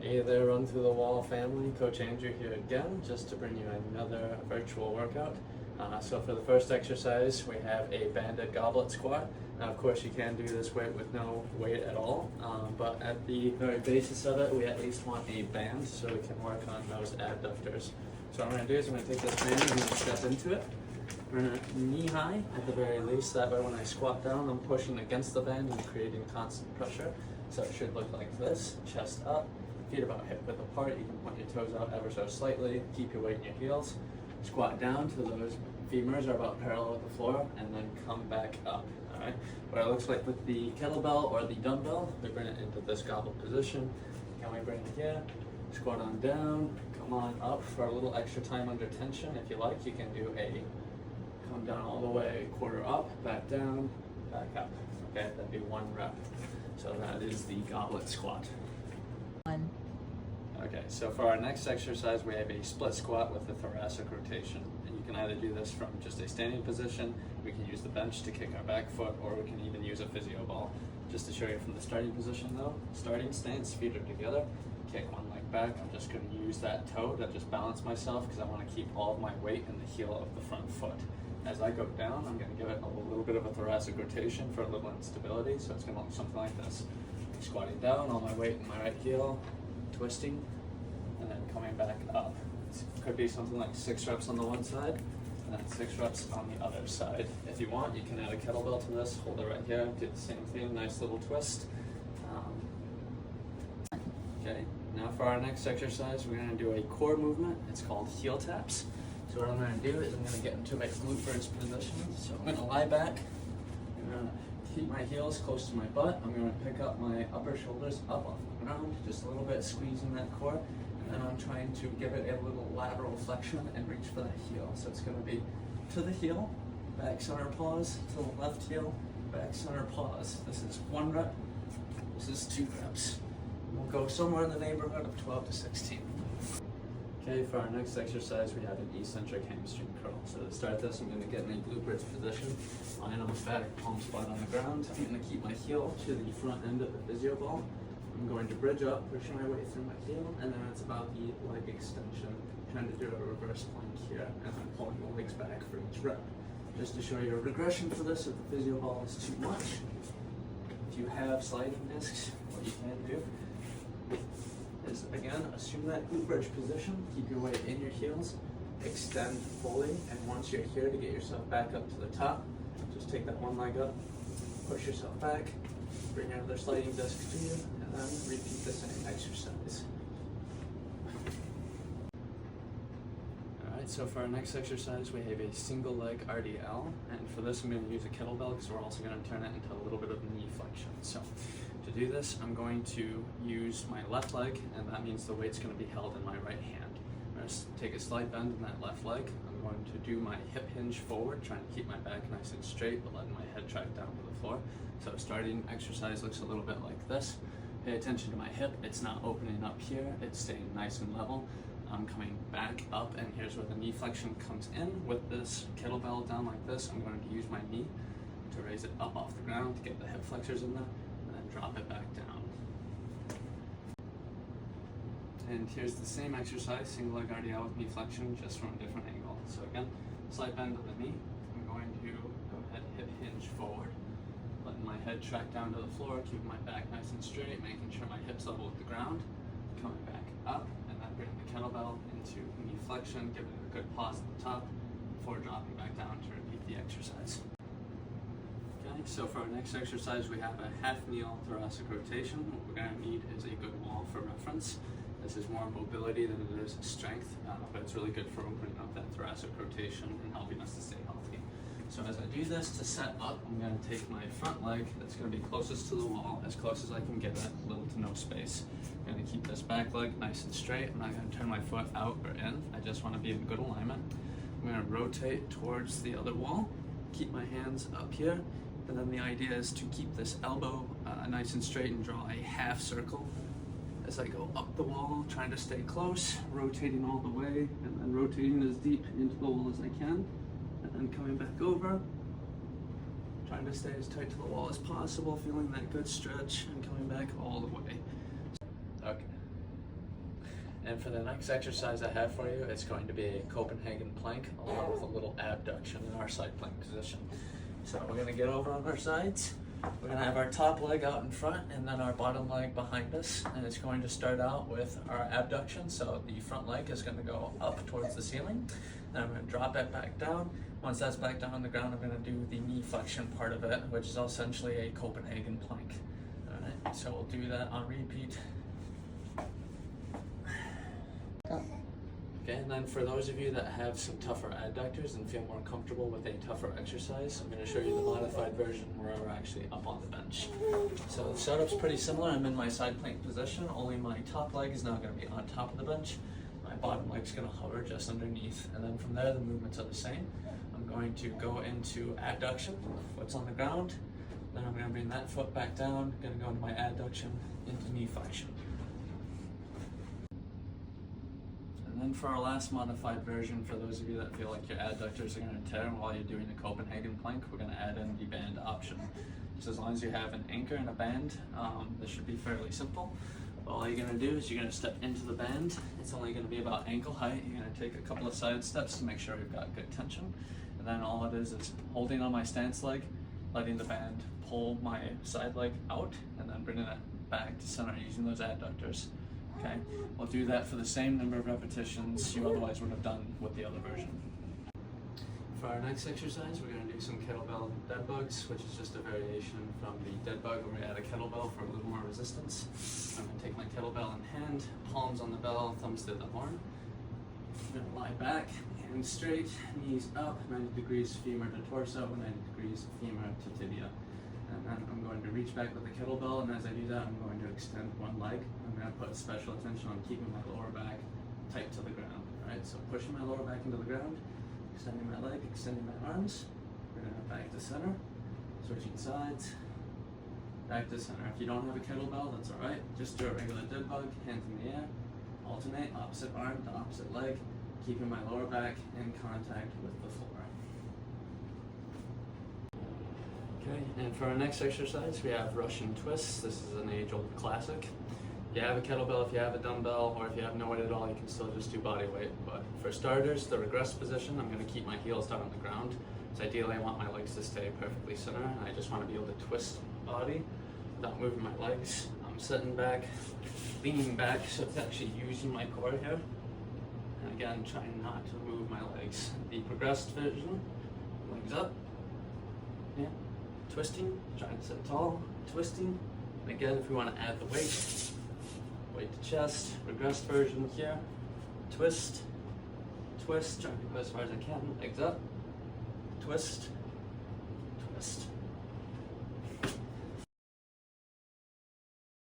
Hey there, Run Through the Wall family. Coach Andrew here again, just to bring you another virtual workout. So for the first exercise, we have a banded goblet squat. Now, of course, you can do this weight with no weight at all, but at the very basis of it, we at least want a band so we can work on those adductors. So what I'm going to do is I'm going to take this band and I'm going to step into it. We're going to knee high at the very least, that way when I squat down, I'm pushing against the band and creating constant pressure. So it should look like this, chest up, feet about hip width apart. You can point your toes out ever so slightly, keep your weight in your heels. Squat down till those femurs are about parallel with the floor, and then come back up. Alright, what it looks like with the kettlebell or the dumbbell, we bring it into this goblet position. Can we bring it here? Squat on down, come on up for a little extra time under tension. If you like, you can do a come down all the way, quarter up, back down, back up. Okay, that'd be 1 rep. So that is the goblet squat. Okay, so for our next exercise, we have a split squat with a thoracic rotation. And you can either do this from just a standing position, we can use the bench to kick our back foot, or we can even use a physio ball. Just to show you from the starting position though, starting stance, feet are together, kick one leg back. I'm just going to use that toe to just balance myself because I want to keep all of my weight in the heel of the front foot. As I go down, I'm going to give it a little bit of a thoracic rotation for a little instability, so it's going to look something like this. Squatting down, all my weight in my right heel, twisting, and then coming back up. It could be something like 6 reps on the one side, and then 6 reps on the other side. If you want, you can add a kettlebell to this, hold it right here, do the same thing, nice little twist. Okay, now for our next exercise, we're going to do a core movement. It's called heel taps. So what I'm going to do is I'm going to get into my glute bridge position. So I'm going to lie back, I'm going to keep my heels close to my butt. I'm going to pick up my upper shoulders up off the ground, just a little bit, squeezing that core. And then I'm trying to give it a little lateral flexion and reach for that heel. So it's going to be to the heel, back center pause, to the left heel, back center pause. This is 1 rep, this is 2 reps. We'll go somewhere in the neighborhood of 12 to 16. Okay, for our next exercise, we have an eccentric hamstring curl. So to start this, I'm going to get in a glute bridge position, lying on my back, palms flat on the ground. I'm going to keep my heel to the front end of the physio ball. I'm going to bridge up, pushing my way through my heel, and then it's about the leg extension, trying to do a reverse plank here, and then pulling the legs back for each rep. Just to show you a regression for this, if the physio ball is too much, if you have sliding discs, what you can do is, again, assume that glute bridge position, keep your weight in your heels, extend fully, and once you're here to get yourself back up to the top, just take that one leg up, push yourself back, bring another sliding disc to you, and then repeat the same exercise. Alright, so for our next exercise, we have a single leg RDL, and for this I'm going to use a kettlebell because we're also going to turn it into a little bit of knee flexion. So to do this, I'm going to use my left leg, and that means the weight's going to be held in my right hand. I'm going to take a slight bend in that left leg. I'm going to do my hip hinge forward, trying to keep my back nice and straight, but letting my head track down to the floor. So starting exercise looks a little bit like this. Pay attention to my hip. It's not opening up here. It's staying nice and level. I'm coming back up, and here's where the knee flexion comes in. With this kettlebell down like this, I'm going to use my knee to raise it up off the ground to get the hip flexors in there, and then drop it back down. And here's the same exercise, single leg RDL with knee flexion, just from a different angle. So again, slight bend of the knee. I'm going to go ahead, hip hinge forward, letting my head track down to the floor, keeping my back nice and straight, making sure my hips level with the ground, coming back up, and then bring the kettlebell into knee flexion, giving it a good pause at the top before dropping back down to repeat the exercise. Okay, so for our next exercise, we have a half kneel thoracic rotation. What we're going to need is a good wall for reference. This is more mobility than it is strength, but it's really good for opening up that thoracic rotation and helping us to stay healthy. So as I do this, to set up, I'm going to take my front leg that's going to be closest to the wall, as close as I can get it, little to no space. I'm going to keep this back leg nice and straight. I'm not going to turn my foot out or in. I just want to be in good alignment. I'm going to rotate towards the other wall, keep my hands up here, and then the idea is to keep this elbow nice and straight and draw a half circle as I go up the wall, trying to stay close, rotating all the way, and then rotating as deep into the wall as I can, and then coming back over, trying to stay as tight to the wall as possible, feeling that good stretch, and coming back all the way. Okay. And for the next exercise I have for you, it's going to be a Copenhagen Plank along with a little abduction in our side plank position. So we're going to get over on our sides. We're going to have our top leg out in front and then our bottom leg behind us. And it's going to start out with our abduction. So the front leg is going to go up towards the ceiling. Then I'm going to drop it back down. Once that's back down on the ground, I'm going to do the knee flexion part of it, which is essentially a Copenhagen Plank. All right, so we'll do that on repeat. Okay, and then for those of you that have some tougher adductors and feel more comfortable with a tougher exercise, I'm going to show you the modified version where we're actually up on the bench. So the setup's pretty similar. I'm in my side plank position, only my top leg is now going to be on top of the bench. My bottom leg's going to hover just underneath, and then from there the movements are the same. I'm going to go into adduction, foot's on the ground, then I'm going to bring that foot back down, going to go into my adduction, into knee flexion. And then for our last modified version, for those of you that feel like your adductors are going to tear while you're doing the Copenhagen Plank, we're going to add in the band option. So as long as you have an anchor and a band, this should be fairly simple. But all you're going to do is you're going to step into the band. It's only going to be about ankle height. You're going to take a couple of side steps to make sure you've got good tension. And then all it is holding on my stance leg, letting the band pull my side leg out, and then bringing it back to center using those adductors. Okay, we'll do that for the same number of repetitions you otherwise would have done with the other version. For our next exercise, we're going to do some Kettlebell Dead Bugs, which is just a variation from the Dead Bug where we add a kettlebell for a little more resistance. I'm going to take my kettlebell in hand, palms on the bell, thumbs to the horn. I'm going to lie back, hands straight, knees up, 90 degrees femur to torso, 90 degrees femur to tibia. And then I'm going to reach back with the kettlebell, and as I do that, I'm going to extend one leg. I'm going to put special attention on keeping my lower back tight to the ground. Alright, so pushing my lower back into the ground, extending my leg, extending my arms, bringing it back to center, switching sides, back to center. If you don't have a kettlebell, that's alright. Just do a regular dead bug, hands in the air, alternate, opposite arm to opposite leg, keeping my lower back in contact with the floor. Okay, and for our next exercise, we have Russian twists. This is an age-old classic. If you have a kettlebell, if you have a dumbbell, or if you have no weight at all, you can still just do body weight. But for starters, the regressed position, I'm going to keep my heels down on the ground. So ideally, I want my legs to stay perfectly center, and I just want to be able to twist body without moving my legs. I'm sitting back, leaning back, so it's actually using my core here. And again, trying not to move my legs. The progressed version, legs up, yeah, twisting, trying to sit tall, twisting. And again, if we want to add the weight to chest, regressed version here, twist, twist, trying to go as far as I can, legs up, twist, twist.